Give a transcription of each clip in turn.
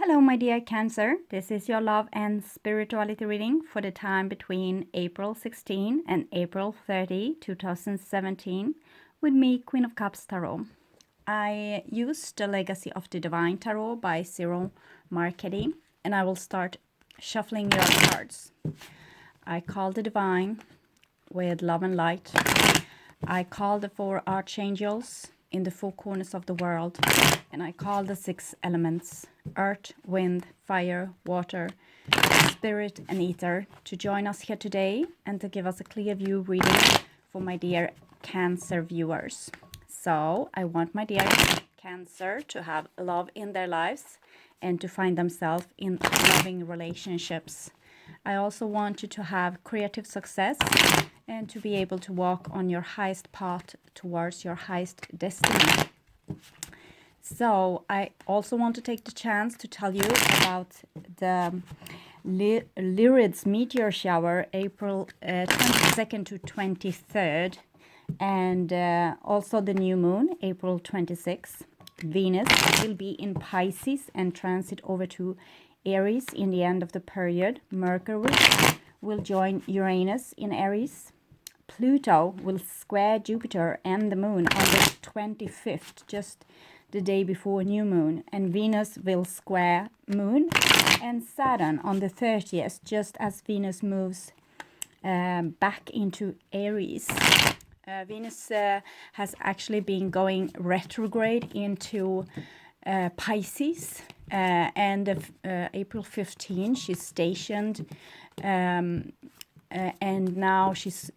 Hello, my dear Cancer. This is your love and spirituality reading for the time between April 16 and April 30, 2017, with me, Queen of Cups Tarot. I used the Legacy of the Divine Tarot by Cyril Marchetti, and I will start shuffling your cards. I call the Divine with love and light. I call the 4 archangels in the 4 corners of the world, and I call the 6 elements, earth, wind, fire, water, spirit, and ether, to join us here today and to give us a clear view reading for my dear Cancer viewers. So I want my dear Cancer to have love in their lives and to find themselves in loving relationships. I also want you to have creative success and to be able to walk on your highest path towards your highest destiny. So I also want to take the chance to tell you about the Lyrids meteor shower, April 22nd to 23rd, and also the new moon, April 26th. Venus will be in Pisces and transit over to Aries in the end of the period. Mercury will join Uranus in Aries. Pluto will square Jupiter and the moon on the 25th, just the day before new moon. And Venus will square moon and Saturn on the 30th, just as Venus moves back into Aries. Venus has actually been going retrograde into Pisces, and April 15 she's stationed, and now she's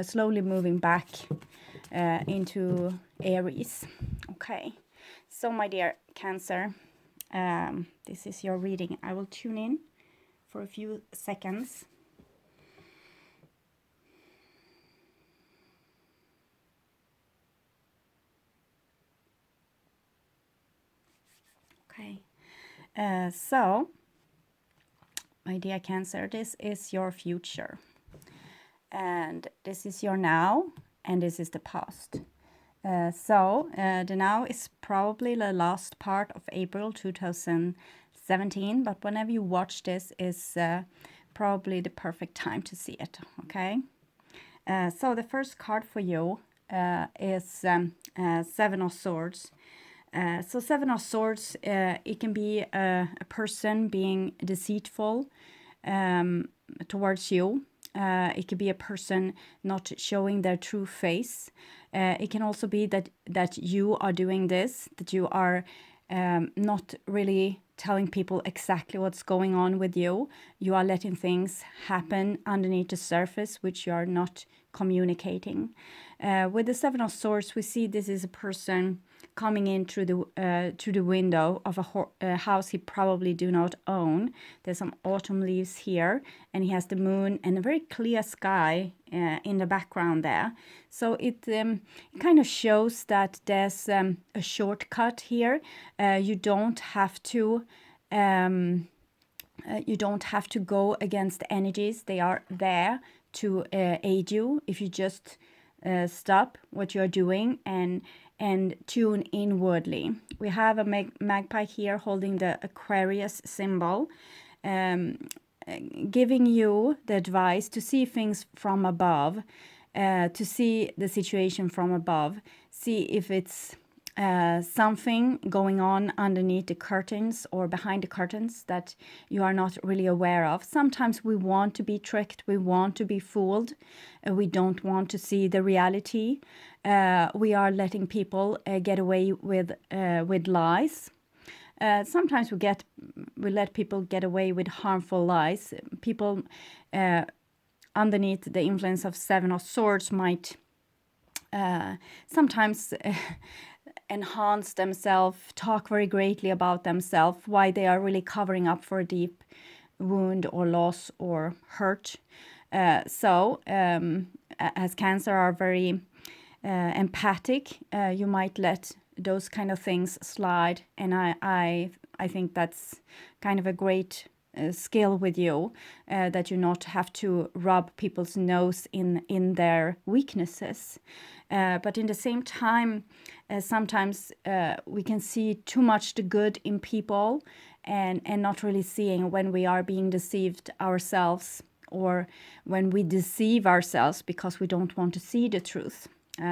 slowly moving back into Aries. Okay, so my dear Cancer, this is your reading. I will tune in for a few seconds. Okay, so my dear Cancer, this is your future, and this is your now, and this is the past. The now is probably the last part of April 2017, but whenever you watch this is probably the perfect time to see it, okay? So the first card for you is Seven of Swords. So Seven of Swords, it can be a person being deceitful towards you. It could be a person not showing their true face. It can also be that you are doing this, that you are not really telling people exactly what's going on with you. You are letting things happen underneath the surface, which you are not communicating. With the Seven of Swords, we see this is a person coming in through the window of a house he probably do not own. There's some autumn leaves here, and he has the moon and a very clear sky in the background there. So it kind of shows that there's a shortcut here. You don't have to go against the energies. They are there to aid you if you just stop what you're doing and tune inwardly. We have a magpie here holding the Aquarius symbol, giving you the advice to see things from above, to see the situation from above, see if it's something going on underneath the curtains or behind the curtains that you are not really aware of. Sometimes we want to be tricked, we want to be fooled, we don't want to see the reality. We are letting people get away with lies. Sometimes we let people get away with harmful lies. People underneath the influence of Seven of Swords might sometimes enhance themselves, talk very greatly about themselves, why they are really covering up for a deep wound or loss or hurt. As Cancer are very empathic, you might let those kind of things slide, and I think that's kind of a great skill with you, that you not have to rub people's nose in their weaknesses. But in the same time, sometimes we can see too much the good in people and not really seeing when we are being deceived ourselves, or when we deceive ourselves because we don't want to see the truth.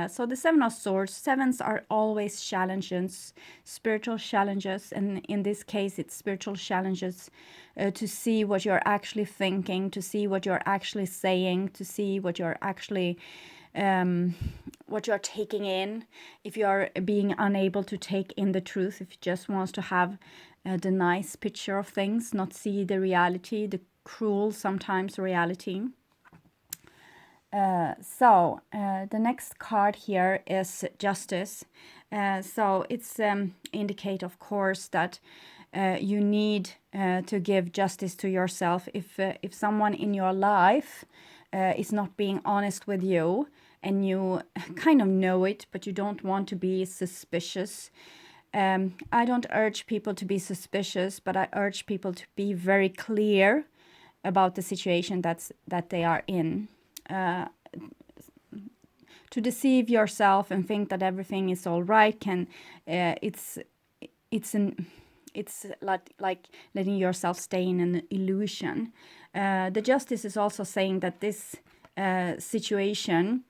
So the Seven of Swords, sevens are always challenges, spiritual challenges, and in this case it's spiritual challenges to see what you're actually thinking, to see what you're actually saying, to see what you're actually what you're taking in. If you are being unable to take in the truth, if you just want to have the nice picture of things, not see the reality, the cruel sometimes reality. So the next card here is Justice. So it's indicate, of course, that you need to give justice to yourself. If someone in your life is not being honest with you, and you kind of know it, but you don't want to be suspicious. I don't urge people to be suspicious, but I urge people to be very clear about the situation that they are in. To deceive yourself and think that everything is all right it's like letting yourself stay in an illusion. The Justice is also saying that this situation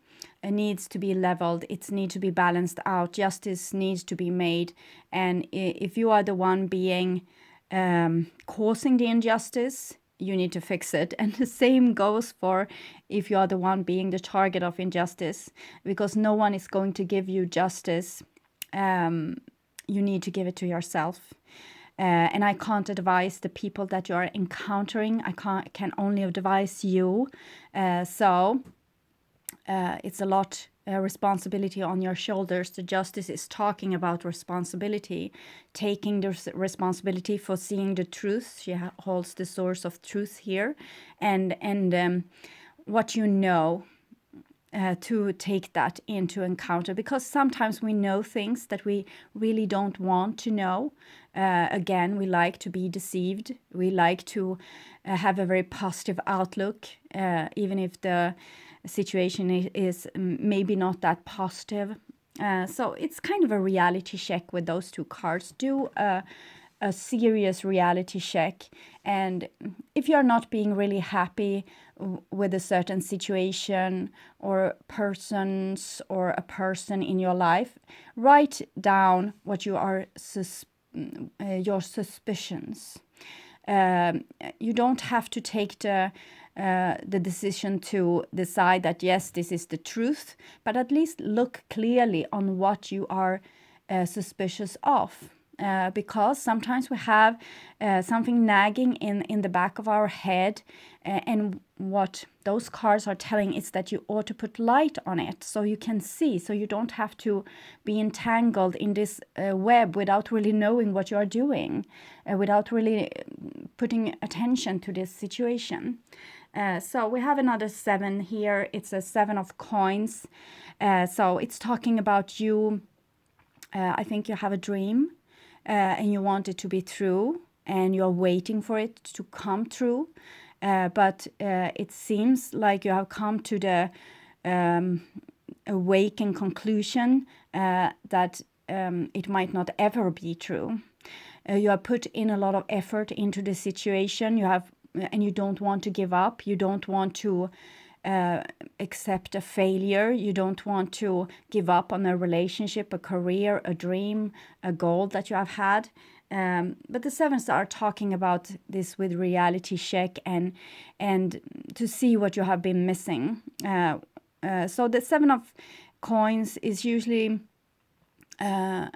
needs to be leveled. It needs to be balanced out. Justice needs to be made. And if you are the one being causing the injustice, you need to fix it. And the same goes for if you are the one being the target of injustice, because no one is going to give you justice. You need to give it to yourself. And I can't advise the people that you are encountering. Can only advise you. So it's a lot responsibility on your shoulders. The Justice is talking about responsibility, taking the responsibility for seeing the truth. She holds the source of truth here, and what you know, to take that into encounter, because sometimes we know things that we really don't want to know. Again, we like to be deceived. We like to have a very positive outlook, even if the situation is maybe not that positive. So it's kind of a reality check with those two cards. Do a serious reality check, and if you're not being really happy with a certain situation or persons or a person in your life, write down what you are your suspicions. You don't have to take the decision to decide that yes, this is the truth, but at least look clearly on what you are suspicious of. Because sometimes we have something nagging in the back of our head, and what those cards are telling is that you ought to put light on it so you can see, so you don't have to be entangled in this web without really knowing what you are doing, without really putting attention to this situation. So we have another 7 here. It's a 7 of coins. So it's talking about you. I think you have a dream. And you want it to be true, and you're waiting for it to come true. But it seems like you have come to the awakened conclusion that it might not ever be true. You have put in a lot of effort into the situation. And you don't want to give up. You don't want to accept a failure. You don't want to give up on a relationship, a career, a dream, a goal that you have had. But the sevens are talking about this with reality check and to see what you have been missing. So the 7 of coins is usually how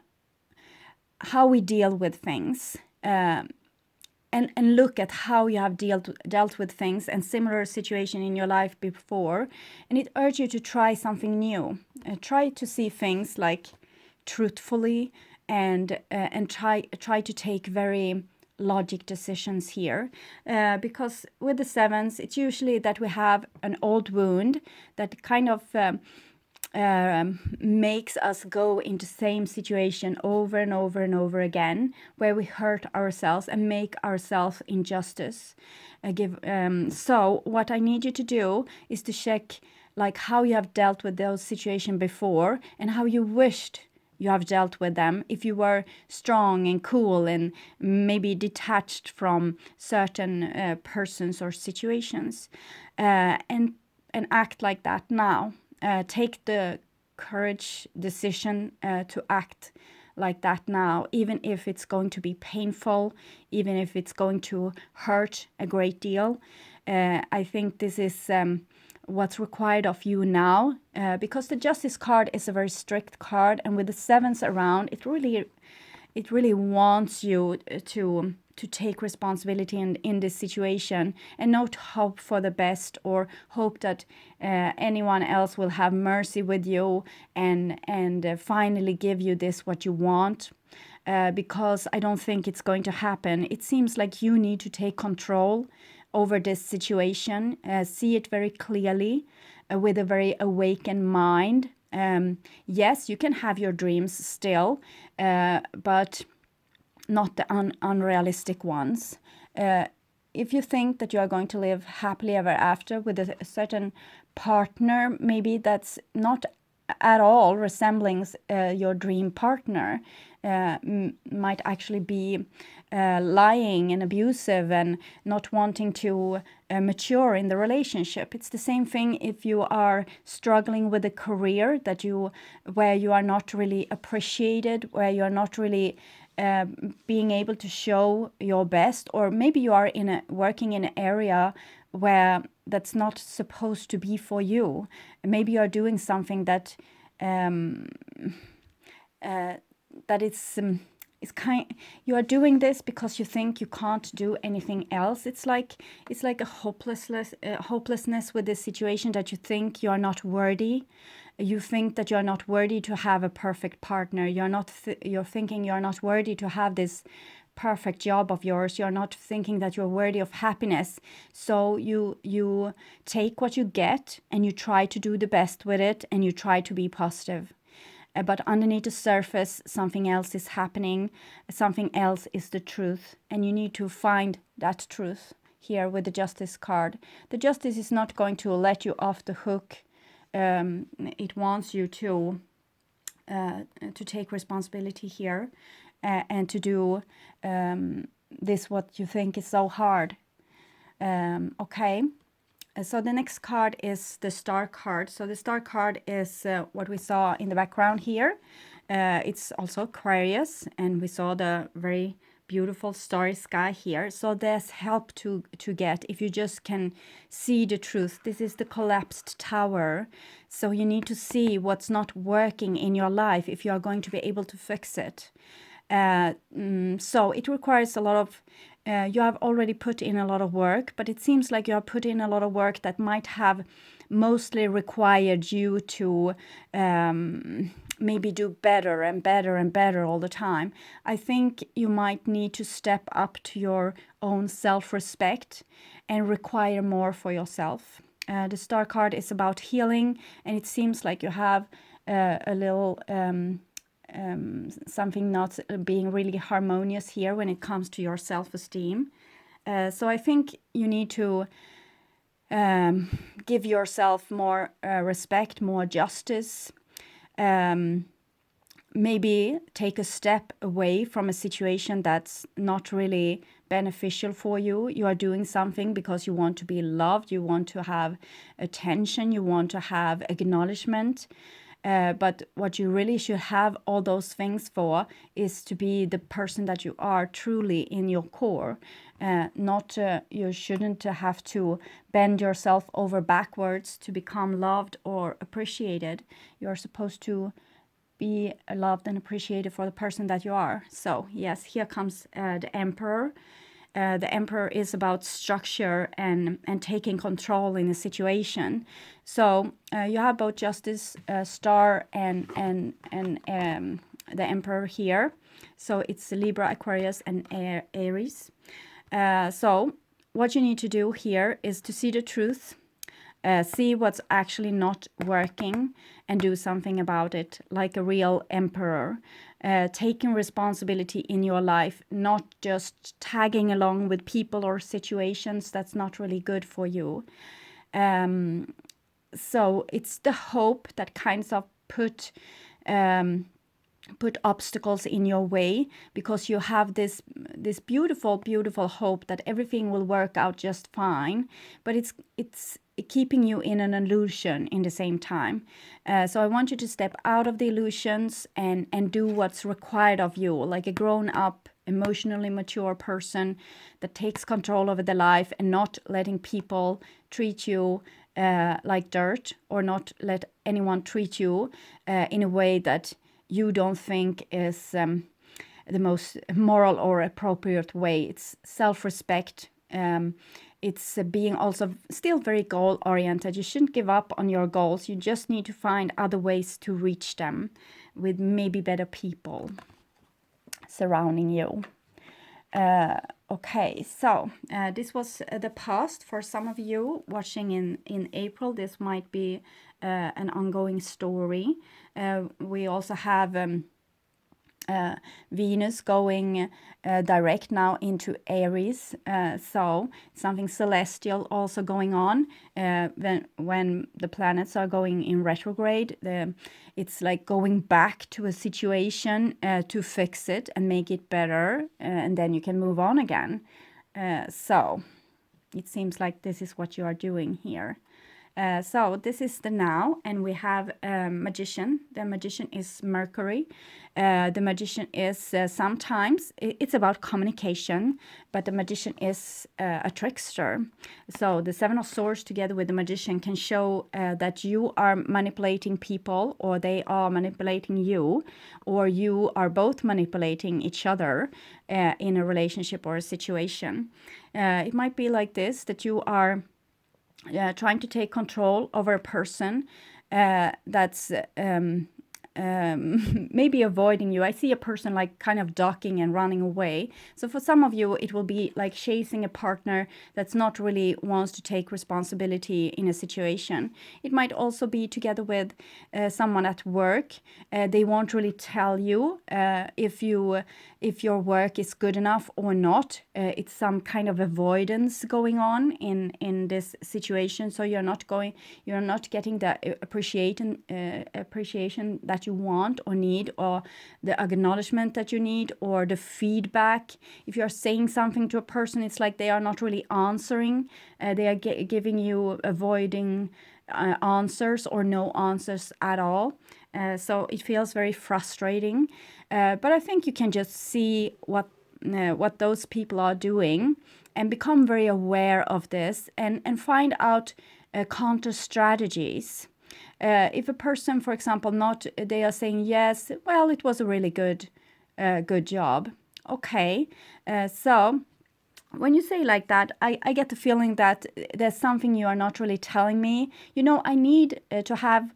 we deal with things. And look at how you have dealt with things and similar situation in your life before, and it urges you to try something new. Try to see things like truthfully, and try to take very logic decisions here, because with the sevens, it's usually that we have an old wound that kind of makes us go into the same situation over and over and over again, where we hurt ourselves and make ourselves injustice. So what I need you to do is to check like how you have dealt with those situations before, and how you wished you have dealt with them, if you were strong and cool and maybe detached from certain persons or situations, and act like that now. Take the courage decision to act like that now, even if it's going to be painful, even if it's going to hurt a great deal. I think this is what's required of you now, because the Justice card is a very strict card, and with the sevens around, it really wants you to take responsibility in this situation, and not hope for the best or hope that anyone else will have mercy with you and finally give you this what you want, because I don't think it's going to happen. It seems like you need to take control over this situation, see it very clearly, with a very awakened mind. Yes, you can have your dreams still, but not the unrealistic ones. If you think that you are going to live happily ever after with a certain partner, maybe that's not at all resembling your dream partner, might actually be lying and abusive and not wanting to mature in the relationship. It's the same thing if you are struggling with a career where you are not really appreciated, where you are not really being able to show your best, or maybe you are working in an area where that's not supposed to be for you. Maybe you are doing something that you are doing this because you think you can't do anything else. It's like a hopelessness with this situation, that you think you are not worthy. You think that you're not worthy to have a perfect partner. You're thinking you're not worthy to have this perfect job of yours. You're not thinking that you're worthy of happiness. So you take what you get and you try to do the best with it, and you try to be positive. But underneath the surface, something else is happening. Something else is the truth. And you need to find that truth here with the Justice card. The Justice is not going to let you off the hook. It wants you to take responsibility here, and to do this what you think is so hard. Okay. So the next card is the Star card. So the Star card is what we saw in the background here. It's also Aquarius, and we saw the very beautiful starry sky here. So there's help to get if you just can see the truth. This is the collapsed tower. So you need to see what's not working in your life if you are going to be able to fix it. So it requires a lot of, you have already put in a lot of work, but it seems like you have put in a lot of work that might have mostly required you to maybe do better and better and better all the time. I think you might need to step up to your own self-respect and require more for yourself. The Star card is about healing, and it seems like you have a little something not being really harmonious here when it comes to your self-esteem. So I think you need to give yourself more respect, more justice. Maybe take a step away from a situation that's not really beneficial for you. You are doing something because you want to be loved, you want to have attention, you want to have acknowledgement. But what you really should have all those things for is to be the person that you are truly in your core. You shouldn't have to bend yourself over backwards to become loved or appreciated. You're supposed to be loved and appreciated for the person that you are. So yes, here comes the Emperor. The Emperor is about structure and taking control in a situation. So you have both Justice, Star, and the Emperor here. So it's Libra, Aquarius, and Aries. So what you need to do here is to see the truth, see what's actually not working, and do something about it, like a real emperor. Taking responsibility in your life, not just tagging along with people or situations that's not really good for you. So it's the hope that kind of put put obstacles in your way, because you have this beautiful hope that everything will work out just fine, but it's keeping you in an illusion in the same time. So I want you to step out of the illusions and do what's required of you, like a grown up, emotionally mature person that takes control over their life, and not letting people treat you like dirt, or not let anyone treat you in a way that you don't think is the most moral or appropriate way. It's self-respect. It's being also still very goal-oriented. You shouldn't give up on your goals. You just need to find other ways to reach them, with maybe better people surrounding you. Okay, so this was the past. For some of you watching in April, this might be an ongoing story. We also have Venus going direct now into Aries, so something celestial also going on when the planets are going in retrograde. It's like going back to a situation to fix it and make it better, and then you can move on again. So it seems like this is what you are doing here. So this is the now, and we have a magician. The magician is Mercury. The magician is sometimes, it's about communication, but the magician is a trickster. So the Seven of Swords together with the magician can show that you are manipulating people, or they are manipulating you, or you are both manipulating each other in a relationship or a situation. It might be like this, that you are trying to take control over a person that's maybe avoiding you. I see a person like kind of ducking and running away. So for some of you, it will be like chasing a partner that's not really wants to take responsibility in a situation. It might also be together with someone at work. They won't really tell you if your work is good enough or not. It's some kind of avoidance going on in this situation. So you're not getting the appreciation that you want or need, or the acknowledgement that you need, or the feedback. If you're saying something to a person, it's like they are not really answering. They are giving you avoiding answers, or no answers at all. So it feels very frustrating. But I think you can just see what those people are doing, and become very aware of this, and find out counter strategies. If a person, for example, they are saying, yes, well, it was a really good job. Okay, so when you say like that, I get the feeling that there's something you are not really telling me. I need to have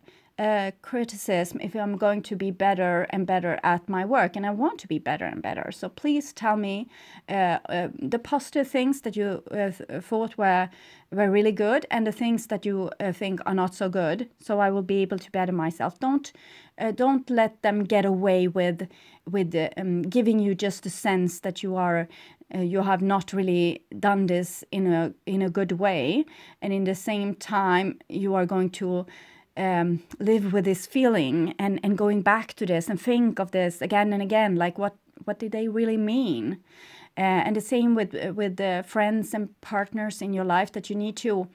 criticism if I'm going to be better and better at my work, and I want to be better and better. So please tell me the positive things that you thought were really good, and the things that you think are not so good, so I will be able to better myself. Don't let them get away with giving you just a sense that you have not really done this in a good way, and in the same time you are going to live with this feeling and going back to this and think of this again and again, like what did they really mean? And the same with the friends and partners in your life, that you need to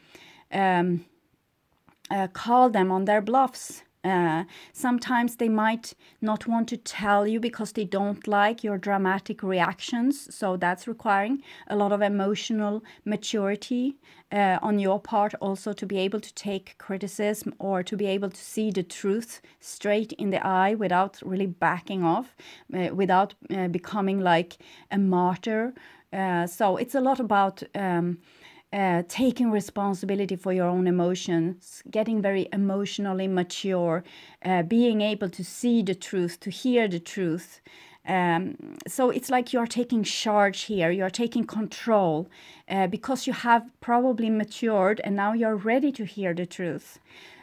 call them on their bluffs. Sometimes they might not want to tell you because they don't like your dramatic reactions. So that's requiring a lot of emotional maturity on your part, also to be able to take criticism, or to be able to see the truth straight in the eye without really backing off, without becoming like a martyr. So it's a lot about taking responsibility for your own emotions, getting very emotionally mature, being able to see the truth, to hear the truth. So it's like you're taking charge here, you're taking control, because you have probably matured, and now you're ready to hear the truth.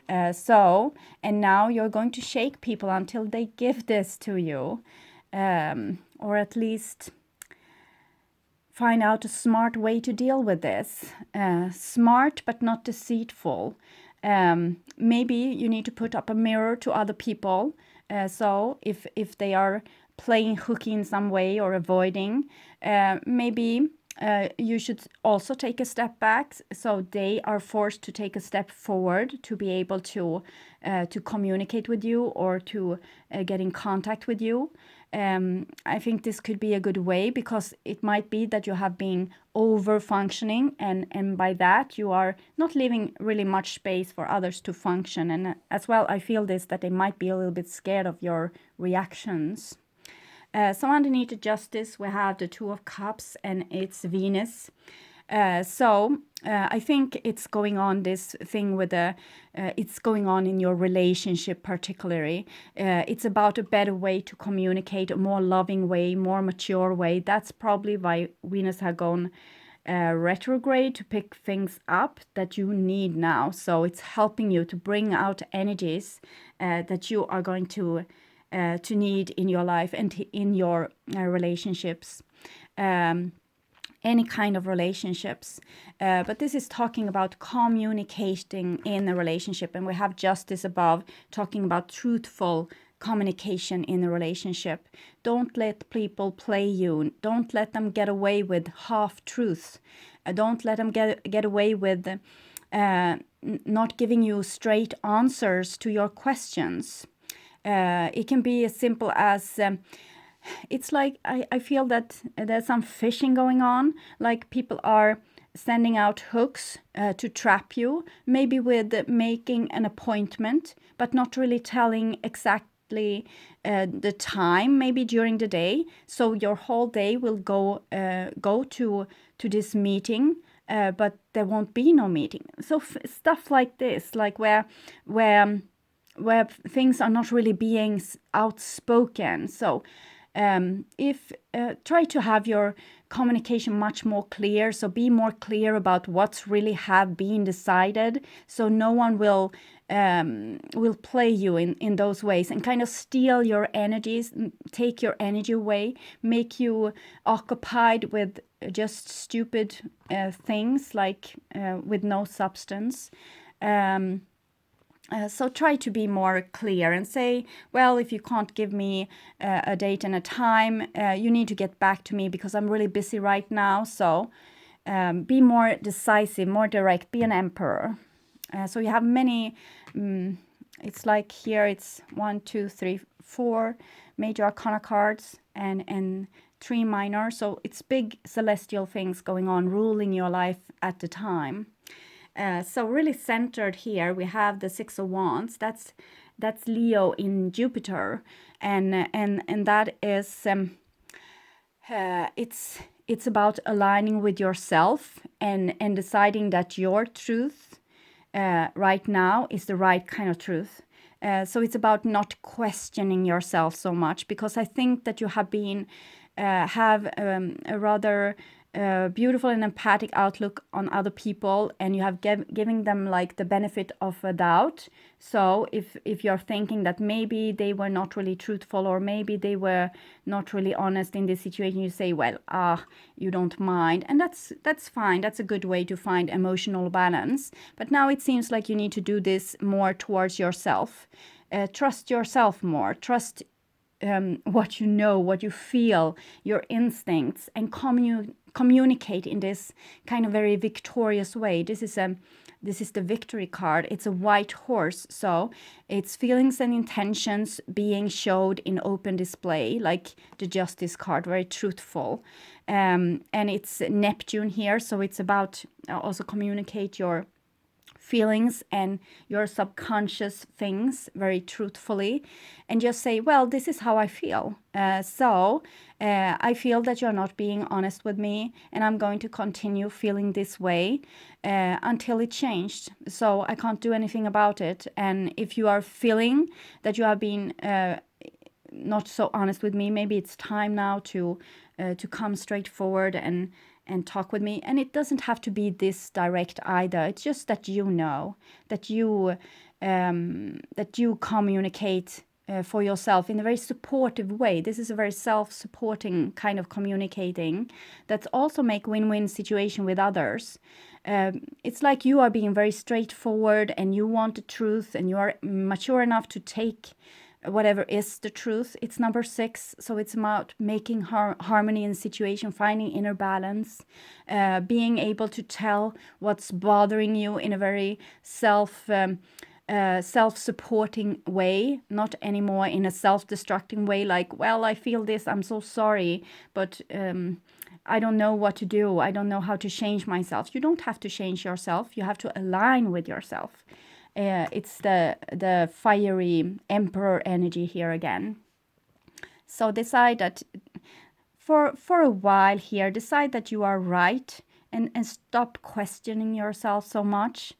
And now you're going to shake people until they give this to you, or at least find out a smart way to deal with this. Smart but not deceitful. Maybe you need to put up a mirror to other people So if they are playing hooky in some way or avoiding, maybe you should also take a step back, so they are forced to take a step forward to be able to communicate with you or to get in contact with you. I think this could be a good way, because it might be that you have been over functioning, and by that you are not leaving really much space for others to function. And as well, I feel this, that they might be a little bit scared of your reactions. So underneath the Justice, we have the Two of Cups, and it's Venus. I think it's going on, this thing with it's going on in your relationship particularly. It's about a better way to communicate, a more loving way, more mature way. That's probably why Venus has gone retrograde, to pick things up that you need now. So it's helping you to bring out energies that you are going to need in your life and in your relationships. Any kind of relationships. But this is talking about communicating in a relationship. And we have Justice above, talking about truthful communication in a relationship. Don't let people play you. Don't let them get away with half-truths. Don't let them get away with not giving you straight answers to your questions. It can be as simple as... it's like I feel that there's some fishing going on, like people are sending out hooks to trap you, maybe with making an appointment, but not really telling exactly the time, maybe during the day. So your whole day will go to this meeting, but there won't be no meeting. So stuff like this, like where things are not really being outspoken. So if try to have your communication much more clear, so be more clear about what's really have been decided, so no one will play you in those ways and kind of steal your energies, take your energy away, make you occupied with just stupid things, like with no substance. So try to be more clear and say, well, if you can't give me a date and a time, you need to get back to me because I'm really busy right now. So be more decisive, more direct, be an emperor. So you have many, it's like here it's 1, 2, 3, 4 major arcana cards and 3 minor. So it's big celestial things going on, ruling your life at the time. So really centered here, we have the 6 of Wands. That's Leo in Jupiter, and that is it's about aligning with yourself and deciding that your truth right now is the right kind of truth. So it's about not questioning yourself so much, because I think that you have been have a rather beautiful and empathic outlook on other people, and you have giving them like the benefit of a doubt. So if you're thinking that maybe they were not really truthful, or maybe they were not really honest in this situation, you say, well, you don't mind, and that's fine. That's a good way to find emotional balance. But now it seems like you need to do this more towards yourself. Trust yourself more. Trust what you know, what you feel, your instincts, and communicate in this kind of very victorious way. This is the victory card. It's a white horse, so it's feelings and intentions being showed in open display, like the Justice card, very truthful. And it's Neptune here, so it's about also communicate your feelings and your subconscious things very truthfully, and just say, well, this is how I feel. I feel that you're not being honest with me, and I'm going to continue feeling this way until it changed. So I can't do anything about it. And if you are feeling that you have been not so honest with me, maybe it's time now to come straight forward and talk with me. And it doesn't have to be this direct either. It's just that you know, that you communicate for yourself in a very supportive way. This is a very self-supporting kind of communicating that's also make win-win situation with others. It's like you are being very straightforward, and you want the truth, and you are mature enough to take whatever is the truth. It's number 6, so it's about making harmony in situation, finding inner balance, being able to tell what's bothering you in a very self-supporting way, not anymore in a self-destructing way, like, well, I feel this, I'm so sorry, but I don't know what to do, I don't know how to change myself. You don't have to change yourself, you have to align with yourself. It's the fiery emperor energy here again. So decide that for a while here, decide that you are right, and stop questioning yourself so much,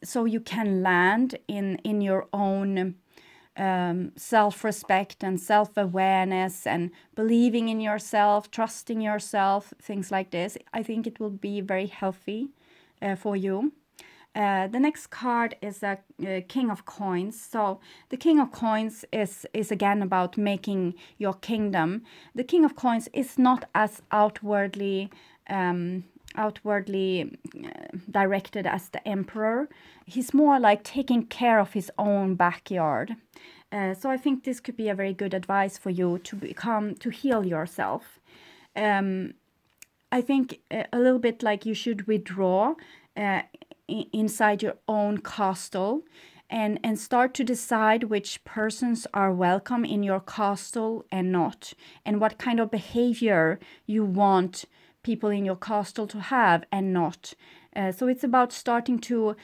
so you can land in your own self-respect and self-awareness and believing in yourself, trusting yourself, things like this. I think it will be very healthy for you. The next card is the King of Coins. So the King of Coins is again about making your kingdom. The King of Coins is not as outwardly directed as the Emperor. He's more like taking care of his own backyard. So I think this could be a very good advice for you to heal yourself. I think a little bit like you should withdraw inside your own castle and start to decide which persons are welcome in your castle and not, and what kind of behavior you want people in your castle to have and not. So it's about starting to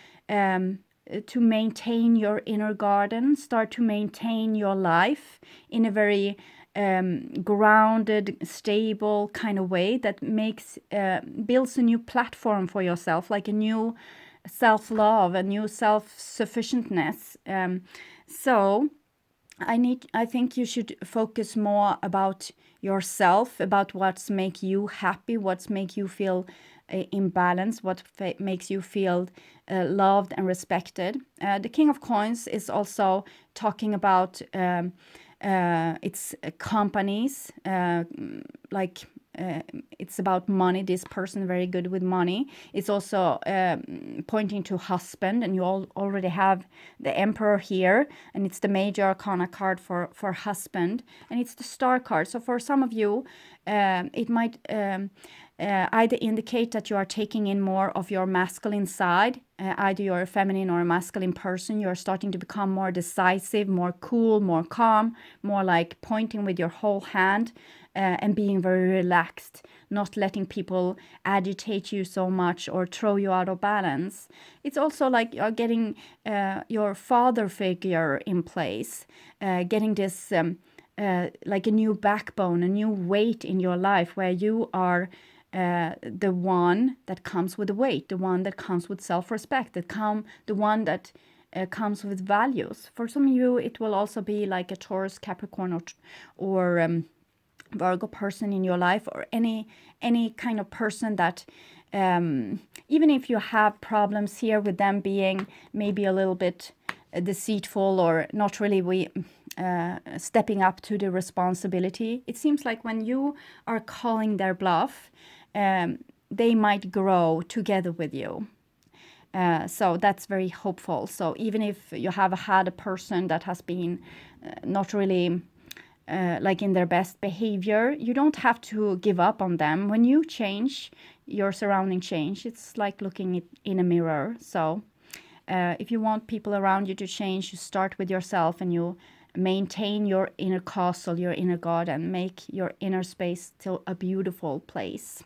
maintain your inner garden, start to maintain your life in a very grounded, stable kind of way that builds a new platform for yourself, like a new self-love, a new self-sufficientness. So I think you should focus more about yourself, about what's make you happy, what's make you feel in balance, what makes you feel loved and respected. The King of Coins is also talking about it's companies, it's about money. This person very good with money. It's also pointing to husband, and you already have the Emperor here, and it's the major arcana card for husband, and it's the Star card. So for some of you, it might either indicate that you are taking in more of your masculine side, either you're a feminine or a masculine person. You're starting to become more decisive, more cool, more calm, more like pointing with your whole hand, and being very relaxed, not letting people agitate you so much or throw you out of balance. It's also like you're getting your father figure in place, getting this like a new backbone, a new weight in your life, where you are the one that comes with the weight, the one that comes with self-respect, the one that comes with values. For some of you, it will also be like a Taurus, Capricorn, or Virgo person in your life, or any kind of person that even if you have problems here with them being maybe a little bit deceitful or not really stepping up to the responsibility, it seems like when you are calling their bluff, they might grow together with you. So that's very hopeful. So even if you have had a person that has been not really like in their best behavior, you don't have to give up on them. When you change, your surrounding change. It's like looking in a mirror. So if you want people around you to change, you start with yourself, and you maintain your inner castle, your inner garden, make your inner space still a beautiful place.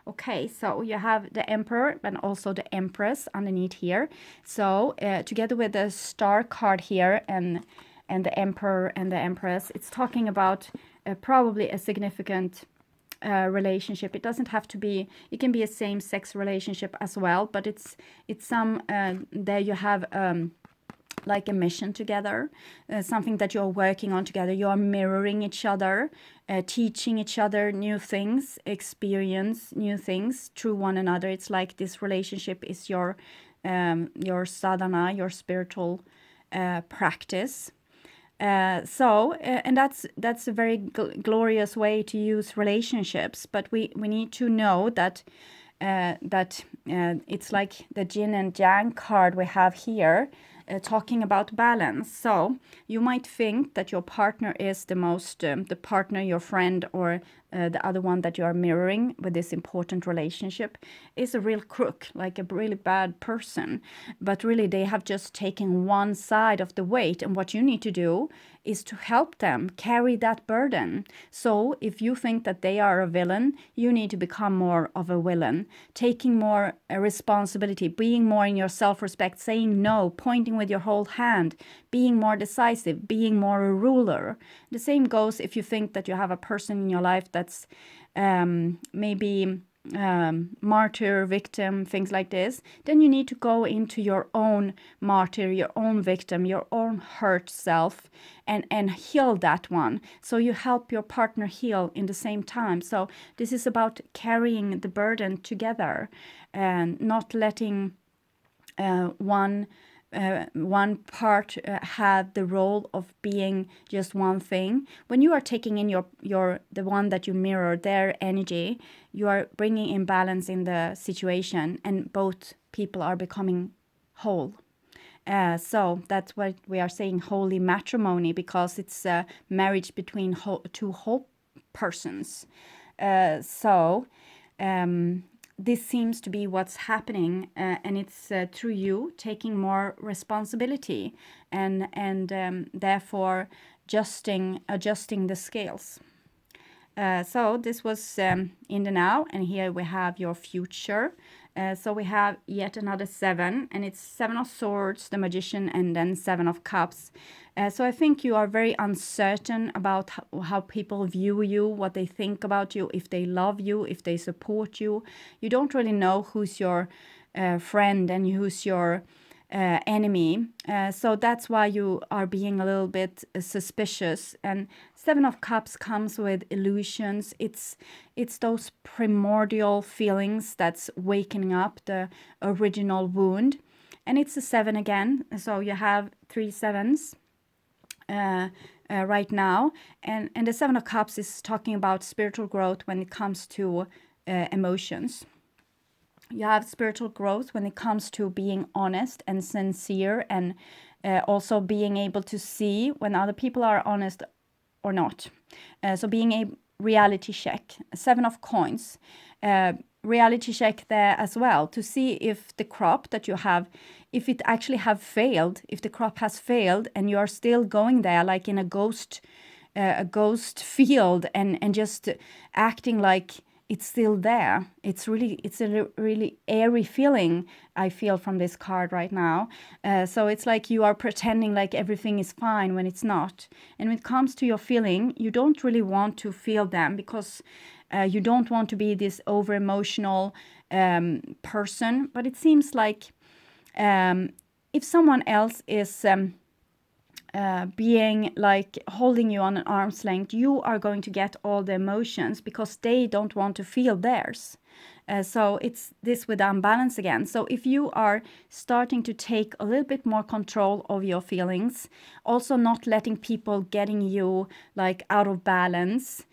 Okay, so you have the Emperor and also the Empress underneath here. So together with the Star card here and the Emperor and the Empress, it's talking about probably a significant relationship. It doesn't have to be, it can be a same-sex relationship as well, but it's some, there you have like a mission together, something that you're working on together. You're mirroring each other, teaching each other new things, experience new things through one another. It's like this relationship is your sadhana, your spiritual practice. And that's a very glorious way to use relationships. But we need to know that it's like the Yin and Yang card we have here. talking about balance. So you might think that your partner is the partner, your friend, or the other one that you are mirroring with this important relationship is a real crook, like a really bad person. But really, they have just taken one side of the weight. And what you need to do is to help them carry that burden. So if you think that they are a villain, you need to become more of a villain, taking more responsibility, being more in your self-respect, saying no, pointing with your whole hand, being more decisive, being more a ruler. The same goes if you think that you have a person in your life that's maybe martyr, victim, things like this, then you need to go into your own martyr, your own victim, your own hurt self, and heal that one. So you help your partner heal in the same time. So this is about carrying the burden together and not letting one part had the role of being just one thing. When you are taking in the one that you mirror, their energy, you are bringing in balance in the situation, and both people are becoming whole. So that's what we are saying, holy matrimony, because it's a marriage between two whole persons. This seems to be what's happening, and it's through you taking more responsibility and therefore adjusting the scales. So this was in the now, and here we have your future. So we have yet another 7, and it's 7 of Swords, the Magician, and then 7 of Cups. So I think you are very uncertain about how people view you, what they think about you, if they love you, if they support you. You don't really know who's your friend and who's your enemy. So that's why you are being a little bit suspicious. And 7 of Cups comes with illusions. It's those primordial feelings that's waking up the original wound. And it's a 7 again. So you have 3 sevens right now. And the 7 of Cups is talking about spiritual growth when it comes to emotions. You have spiritual growth when it comes to being honest and sincere, and also being able to see when other people are honest or not. So being a reality check. 7 of Coins. Reality check there as well to see if the crop that you have, if it actually have failed, if the crop has failed and you are still going there like in a ghost field and just acting like it's still there. It's a really airy feeling I feel from this card right now. So it's like you are pretending like everything is fine when it's not. And when it comes to your feeling, you don't really want to feel them because you don't want to be this over emotional person. But it seems like if someone else is being like holding you on an arm's length, you are going to get all the emotions because they don't want to feel theirs. So it's this with unbalance again. So if you are starting to take a little bit more control of your feelings, also not letting people getting you like out of balance,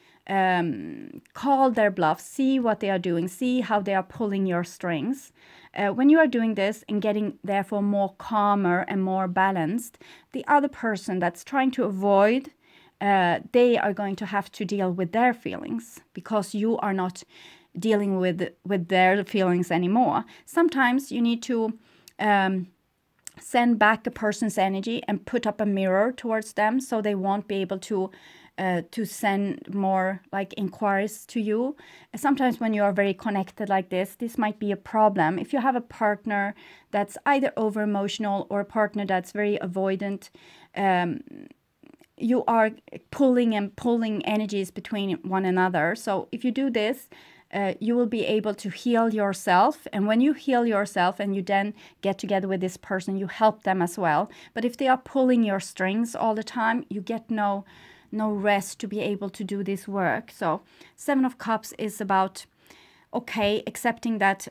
call their bluff, see what they are doing, see how they are pulling your strings. When you are doing this and getting therefore more calmer and more balanced, the other person that's trying to avoid, they are going to have to deal with their feelings because you are not dealing with their feelings anymore. Sometimes you need to send back a person's energy and put up a mirror towards them so they won't be able to send more like inquiries to you. Sometimes when you are very connected like this might be a problem. If you have a partner that's either over emotional or a partner that's very avoidant, you are pulling energies between one another. So if you do this, you will be able to heal yourself. And when you heal yourself and you then get together with this person, you help them as well. But if they are pulling your strings all the time, you get no rest to be able to do this work. So 7 of Cups is about, okay, accepting that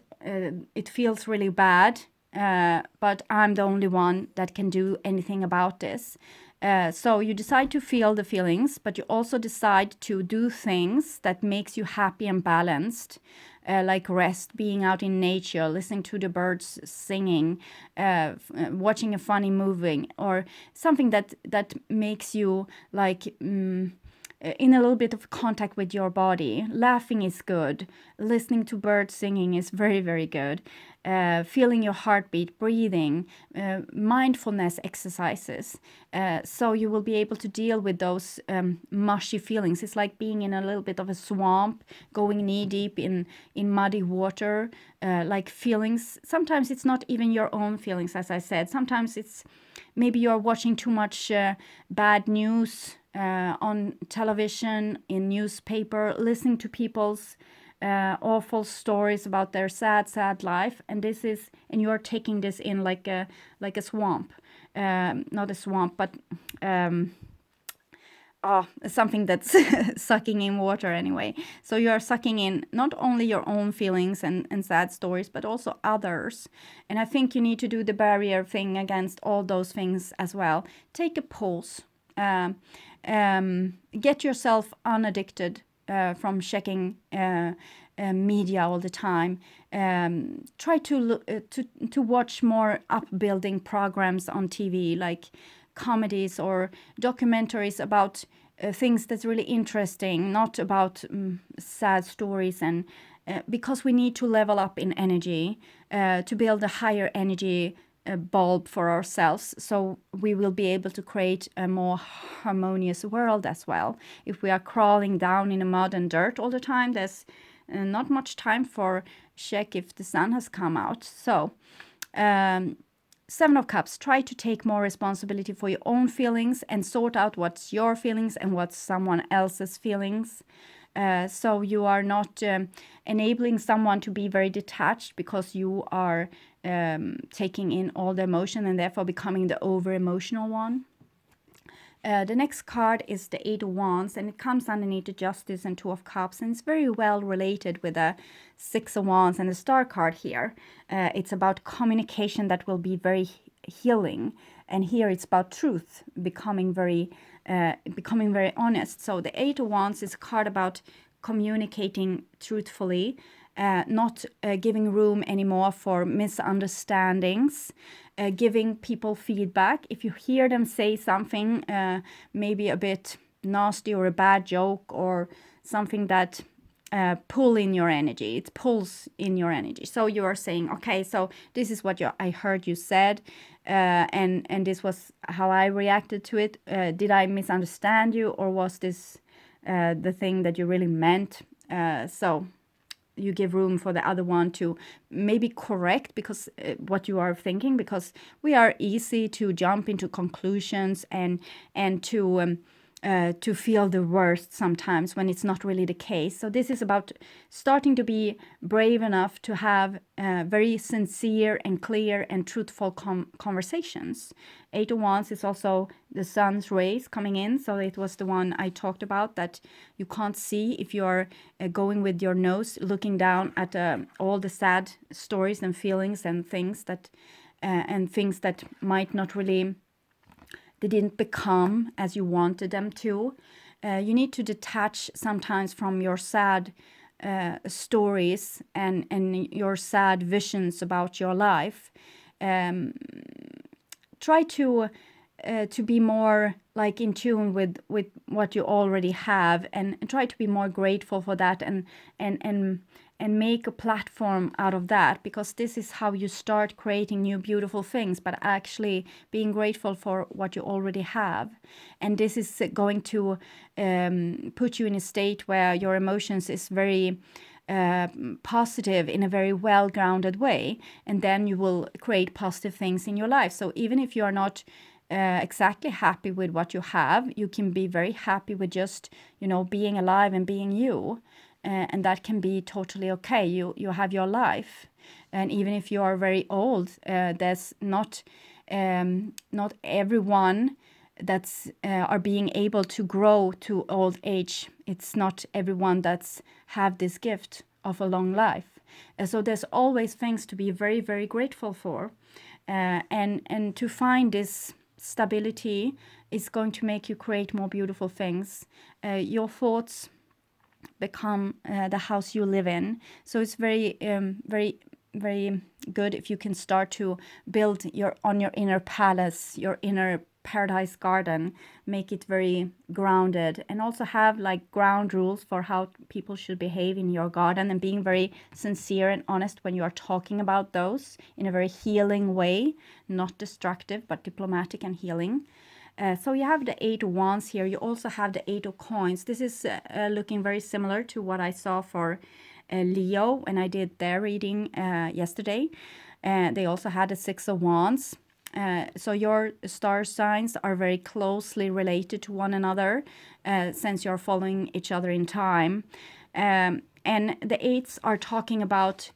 it feels really bad, but I'm the only one that can do anything about this. So you decide to feel the feelings, but you also decide to do things that makes you happy and balanced, like rest, being out in nature, listening to the birds singing, watching a funny movie, or something that makes you like in a little bit of contact with your body. Laughing is good. Listening to birds singing is very, very good. Feeling your heartbeat, breathing, mindfulness exercises. So you will be able to deal with those mushy feelings. It's like being in a little bit of a swamp, going knee deep in muddy water, like feelings. Sometimes it's not even your own feelings, as I said. Sometimes it's maybe you're watching too much bad news on television, in newspaper, listening to people's awful stories about their sad life, and you are taking this in like a swamp, not a swamp, but something that's sucking in water anyway. So you are sucking in not only your own feelings and sad stories, but also others. And I think you need to do the barrier thing against all those things as well. Take a pause. Get yourself unaddicted from checking media all the time. Try to watch more upbuilding programs on TV, like comedies or documentaries about things that's really interesting, not about sad stories. And because we need to level up in energy to build a higher energy bulb for ourselves, so we will be able to create a more harmonious world as well. If we are crawling down in the mud and dirt all the time, there's not much time for check if the sun has come out. So Seven of Cups, try to take more responsibility for your own feelings and sort out what's your feelings and what's someone else's feelings. So you are not enabling someone to be very detached because you are taking in all the emotion and therefore becoming the over-emotional one. The next card is the Eight of Wands, and it comes underneath the Justice and Two of Cups, and it's very well related with the Six of Wands and the Star card here. It's about communication that will be very healing, and here it's about truth, becoming very honest. So the Eight of Wands is a card about communicating truthfully, not giving room anymore for misunderstandings, giving people feedback. If you hear them say something, maybe a bit nasty or a bad joke or something that pull in your energy, it pulls in your energy. So you are saying, okay, so this is what I heard you said, and this was how I reacted to it. Did I misunderstand you, or was this the thing that you really meant? So you give room for the other one to maybe correct because what you are thinking, because we are easy to jump into conclusions and to feel the worst sometimes when it's not really the case. So this is about starting to be brave enough to have very sincere and clear and truthful conversations. Eight of Wands is also the sun's rays coming in. So it was the one I talked about that you can't see if you're going with your nose, looking down at all the sad stories and feelings and things that might not really, they didn't become as you wanted them to. You need to detach sometimes from your sad stories and your sad visions about your life. Try to be more like in tune with what you already have, and try to be more grateful for that, and make a platform out of that, because this is how you start creating new beautiful things, but actually being grateful for what you already have. And this is going to put you in a state where your emotions is very positive in a very well-grounded way, and then you will create positive things in your life. So even if you are not exactly happy with what you have, you can be very happy with just, being alive and being you. And that can be totally okay. You have your life, and even if you are very old, there's not everyone that's are being able to grow to old age. It's not everyone that's have this gift of a long life. So there's always things to be very, very grateful for, and to find this stability is going to make you create more beautiful things. Your thoughts become the house you live in. So it's very, very good if you can start to build your inner palace, your inner paradise garden, make it very grounded, and also have like ground rules for how people should behave in your garden, and being very sincere and honest when you are talking about those in a very healing way, not destructive but diplomatic and healing. So you have the 8 of Wands here. You also have the 8 of Coins. This is looking very similar to what I saw for Leo when I did their reading yesterday. They also had the 6 of Wands. So your star signs are very closely related to one another since you're following each other in time. And the 8s are talking about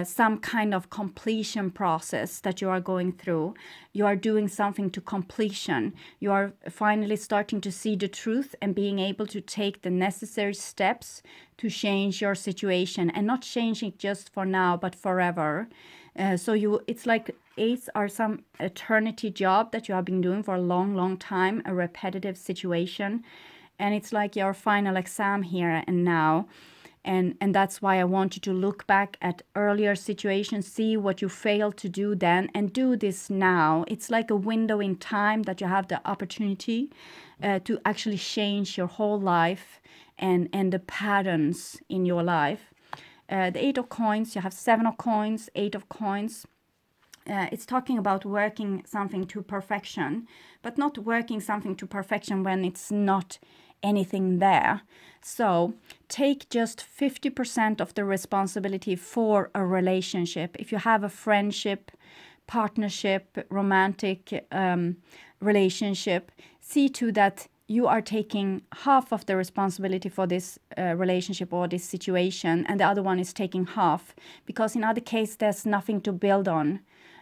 some kind of completion process that you are going through. You are doing something to completion. You are finally starting to see the truth and being able to take the necessary steps to change your situation, and not changing just for now, but forever. It's like 8s are some eternity job that you have been doing for a long, long time, a repetitive situation. And it's like your final exam here and now. And that's why I want you to look back at earlier situations, see what you failed to do then, and do this now. It's like a window in time that you have the opportunity to actually change your whole life and the patterns in your life. The 8 of Coins, you have 7 of Coins, 8 of Coins. It's talking about working something to perfection, but not working something to perfection when it's not anything there. So take just 50% of the responsibility for a relationship. If you have a friendship, partnership, romantic relationship, see to that you are taking half of the responsibility for this relationship or this situation, and the other one is taking half, because in other case there's nothing to build on.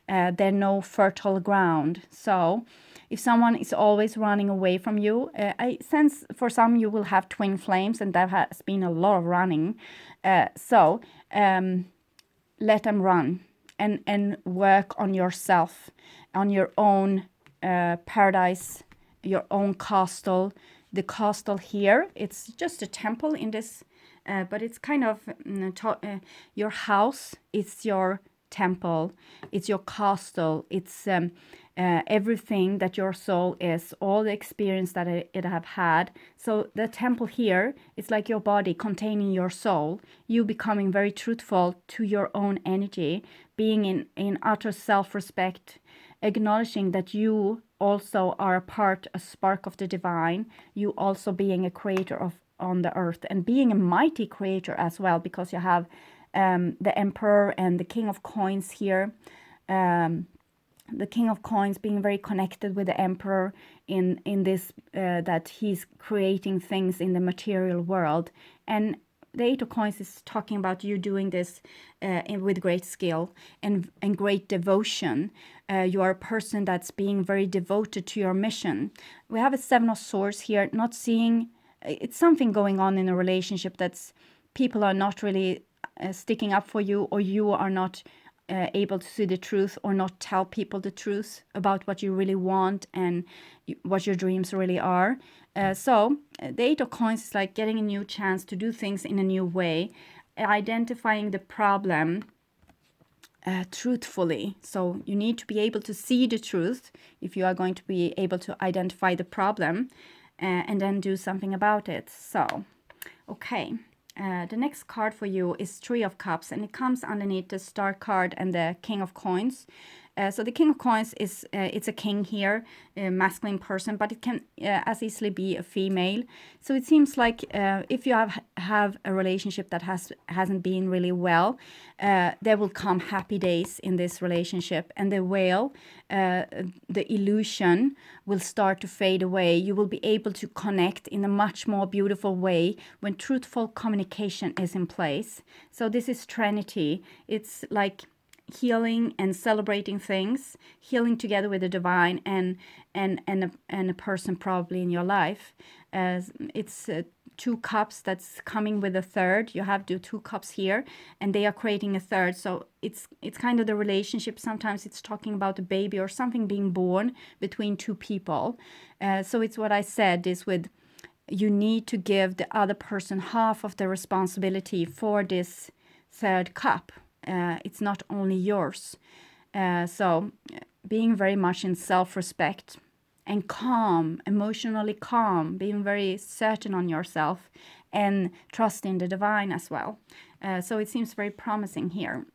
There's no fertile ground. So if someone is always running away from you, I sense for some you will have twin flames, and there has been a lot of running. So let them run and work on yourself, on your own paradise, your own castle. The castle here, it's just a temple in this, but it's kind of your house. It's your temple, it's your castle, it's everything that your soul is, all the experience that it have had. So the temple here, it's like your body containing your soul, you becoming very truthful to your own energy, being in utter self-respect, acknowledging that you also are a part, a spark of the divine, you also being a creator of on the earth, and being a mighty creator as well, because you have the Emperor and the King of Coins here. The King of Coins being very connected with the Emperor in this, that he's creating things in the material world. And the 8 of Coins is talking about you doing this with great skill and great devotion. You are a person that's being very devoted to your mission. We have a 7 of Swords here, not seeing, it's something going on in a relationship that's people are not really sticking up for you, or you are not able to see the truth or not tell people the truth about what you really want and what your dreams really are. So the 8 of Coins is like getting a new chance to do things in a new way, identifying the problem truthfully. So you need to be able to see the truth if you are going to be able to identify the problem and then do something about it. So, okay. The next card for you is 3 of Cups, and it comes underneath the Star card and the King of Coins. So the King of Coins is, it's a king here, a masculine person, but it can as easily be a female. So it seems like if you have a relationship that hasn't been really well, there will come happy days in this relationship, and the veil, the illusion will start to fade away. You will be able to connect in a much more beautiful way when truthful communication is in place. So this is Trinity. It's like healing and celebrating things, healing together with the divine and a person probably in your life. It's two cups that's coming with a third. You have the two cups here, and they are creating a third. So it's kind of the relationship. Sometimes it's talking about a baby or something being born between two people. So it's what I said is with you need to give the other person half of the responsibility for this third cup. It's not only yours. So being very much in self-respect and calm, emotionally calm, being very certain on yourself and trusting the divine as well. So it seems very promising here.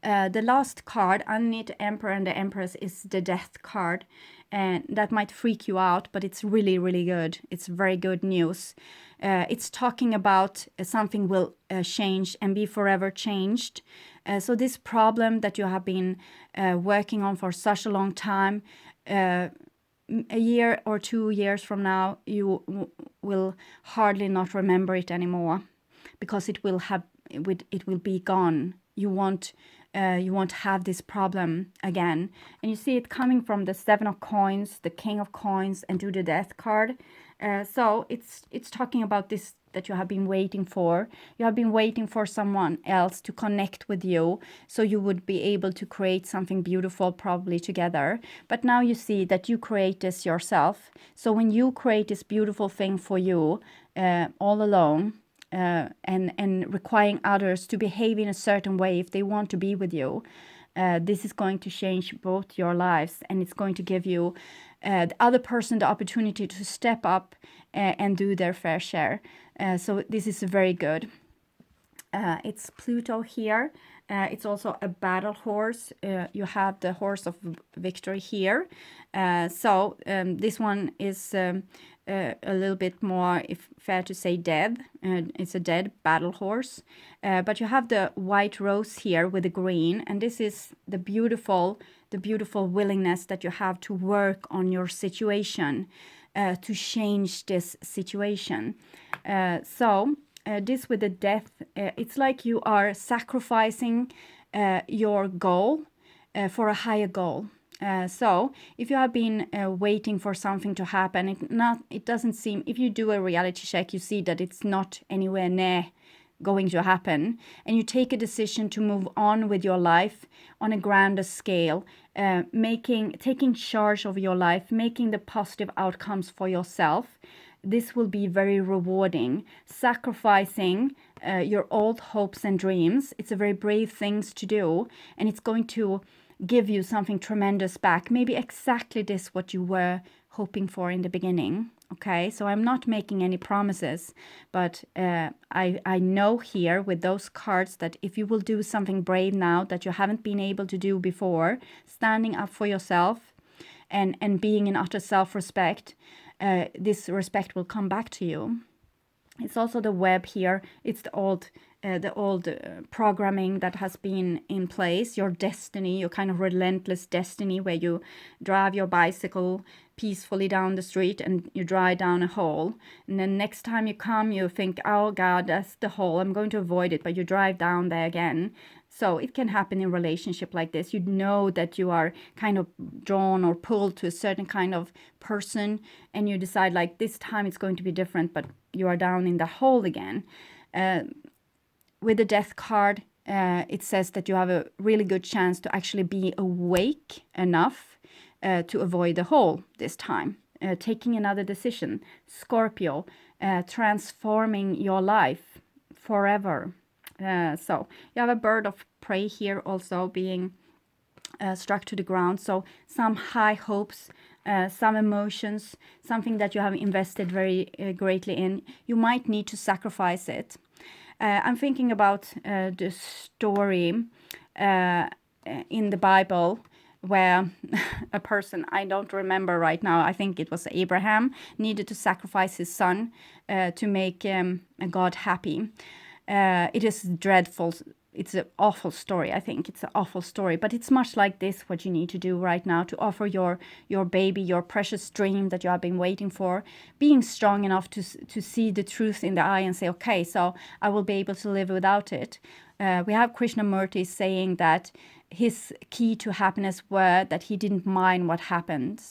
The last card underneath the Emperor and the Empress is the Death card. And that might freak you out, but it's really, really good. It's very good news. It's talking about something will change and be forever changed. So this problem that you have been working on for such a long time, a year or 2 years from now, you will hardly not remember it anymore, because it will be gone. You won't have this problem again. And you see it coming from the Seven of Coins, the King of Coins, and to the Death card. So it's talking about this that you have been waiting for. You have been waiting for someone else to connect with you, so you would be able to create something beautiful probably together. But now you see that you create this yourself. So when you create this beautiful thing for you all alone, and requiring others to behave in a certain way if they want to be with you, this is going to change both your lives, and it's going to give you the other person the opportunity to step up and do their fair share. So this is very good. It's Pluto here. It's also a battle horse. You have the horse of victory here. So this one is a little bit more, if fair to say, dead. It's a dead battle horse. But you have the white rose here with the green, and this is the beautiful willingness that you have to work on your situation, to change this situation. So this with the death, it's like you are sacrificing your goal for a higher goal. So if you have been waiting for something to happen, it doesn't seem, if you do a reality check, you see that it's not anywhere near going to happen, and you take a decision to move on with your life on a grander scale, taking charge of your life, making the positive outcomes for yourself. This will be very rewarding. Sacrificing your old hopes and dreams, it's a very brave thing to do, and it's going to give you something tremendous back. Maybe exactly this what you were hoping for in the beginning. Okay, so I'm not making any promises, but I know here with those cards that if you will do something brave now that you haven't been able to do before, standing up for yourself and being in utter self-respect, this respect will come back to you. It's also the web here. It's the old programming that has been in place, your destiny, your kind of relentless destiny, where you drive your bicycle peacefully down the street and you drive down a hole. And then next time you come, you think, oh God, that's the hole, I'm going to avoid it. But you drive down there again. So it can happen in relationship like this. You know that you are kind of drawn or pulled to a certain kind of person, and you decide like this time it's going to be different, but you are down in the hole again. With the death card, it says that you have a really good chance to actually be awake enough to avoid the hole this time. Taking another decision. Scorpio, transforming your life forever. So you have a bird of prey here also being struck to the ground. So some high hopes, some emotions, something that you have invested very greatly in. You might need to sacrifice it. I'm thinking about the story in the Bible where a person, I don't remember right now, I think it was Abraham, needed to sacrifice his son to make God happy. It is dreadful. It's an awful story. I think it's an awful story, but it's much like this, what you need to do right now to offer your baby, your precious dream that you have been waiting for, being strong enough to see the truth in the eye and say, okay, so I will be able to live without it. We have Krishnamurti saying that his key to happiness were that he didn't mind what happened.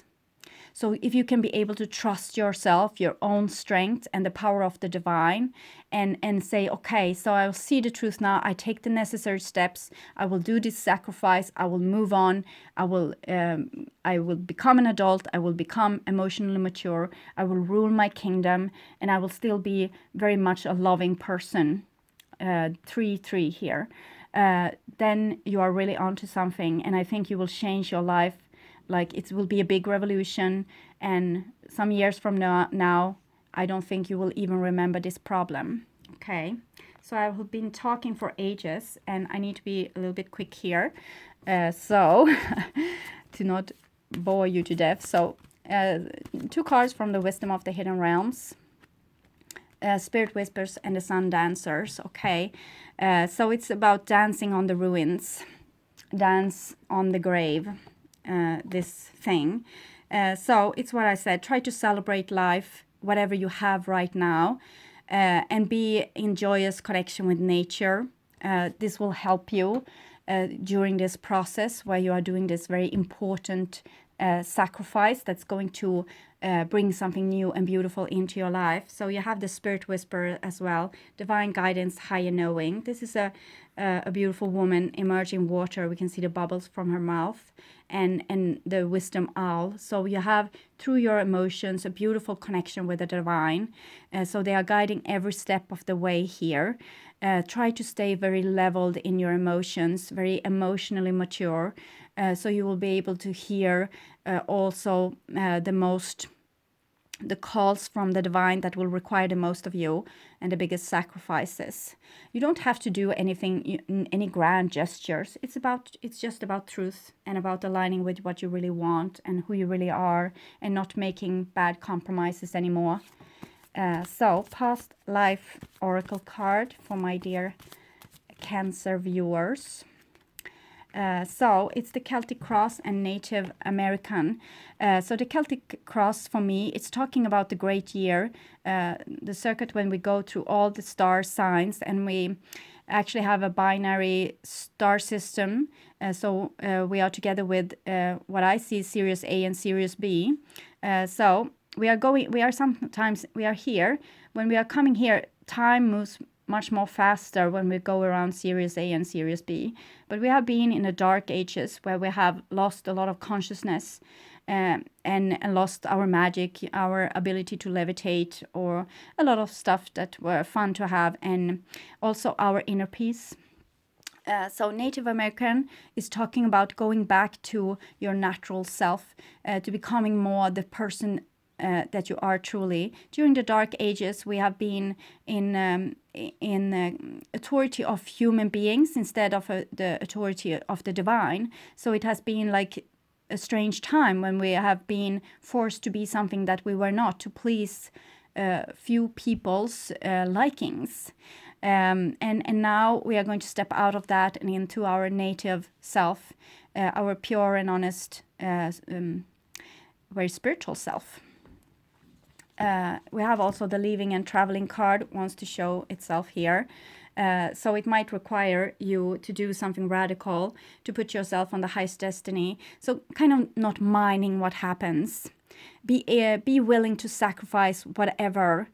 So if you can be able to trust yourself, your own strength and the power of the divine, and say, okay, so I'll see the truth now. I take the necessary steps. I will do this sacrifice. I will move on. I will become an adult. I will become emotionally mature. I will rule my kingdom, and I will still be very much a loving person. 3-3 here. Then you are really onto something, and I think you will change your life. Like, it will be a big revolution, and some years from now, I don't think you will even remember this problem. Okay, so I've been talking for ages, and I need to be a little bit quick here, so to not bore you to death. So 2 cards from the Wisdom of the Hidden Realms. Spirit Whispers and the Sun Dancers. Okay, so it's about dancing on the ruins, dance on the grave, this thing. So it's what I said, try to celebrate life, whatever you have right now, and be in joyous connection with nature. This will help you during this process where you are doing this very important sacrifice that's going to bring something new and beautiful into your life. So you have the Spirit Whisperer as well, divine guidance, higher knowing. This is a beautiful woman emerging water. We can see the bubbles from her mouth, and the wisdom owl. So you have, through your emotions, a beautiful connection with the divine. So they are guiding every step of the way here. Try to stay very leveled in your emotions, very emotionally mature. So you will be able to hear also the calls from the divine that will require the most of you and the biggest sacrifices. You don't have to do anything, any grand gestures. It's just about truth and about aligning with what you really want and who you really are, and not making bad compromises anymore. So past life oracle card for my dear Cancer viewers. So it's the Celtic Cross and Native American. So the Celtic Cross, for me, it's talking about the great year, the circuit when we go through all the star signs, and we actually have a binary star system. So we are together with what I see, Sirius A and Sirius B. So we are here. When we are coming here, time moves much more faster when we go around Sirius A and Sirius B. But we have been in the dark ages where we have lost a lot of consciousness and lost our magic, our ability to levitate, or a lot of stuff that were fun to have, and also our inner peace. So Native American is talking about going back to your natural self, to becoming more the person that you are truly. During the dark ages, we have been in authority of human beings instead of the authority of the divine. So it has been like a strange time when we have been forced to be something that we were not, to please few people's likings. And now we are going to step out of that and into our native self, our pure and honest, very spiritual self. We have also the leaving and traveling card wants to show itself here. So it might require you to do something radical, to put yourself on the highest destiny. So kind of not minding what happens. Be willing to sacrifice whatever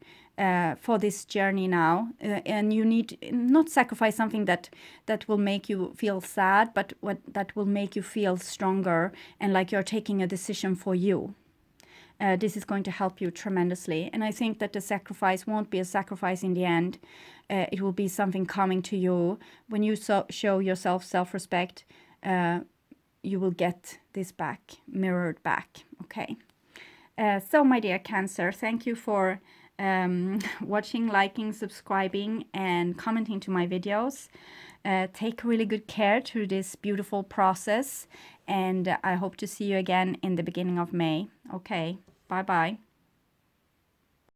for this journey now. And you need not sacrifice something that will make you feel sad, but that will make you feel stronger and like you're taking a decision for you. This is going to help you tremendously. And I think that the sacrifice won't be a sacrifice in the end. It will be something coming to you. When you show yourself self-respect, you will get this back, mirrored back. Okay. So my dear Cancer, thank you for watching, liking, subscribing, and commenting to my videos. Take really good care through this beautiful process, and I hope to see you again in the beginning of May. Okay, bye-bye.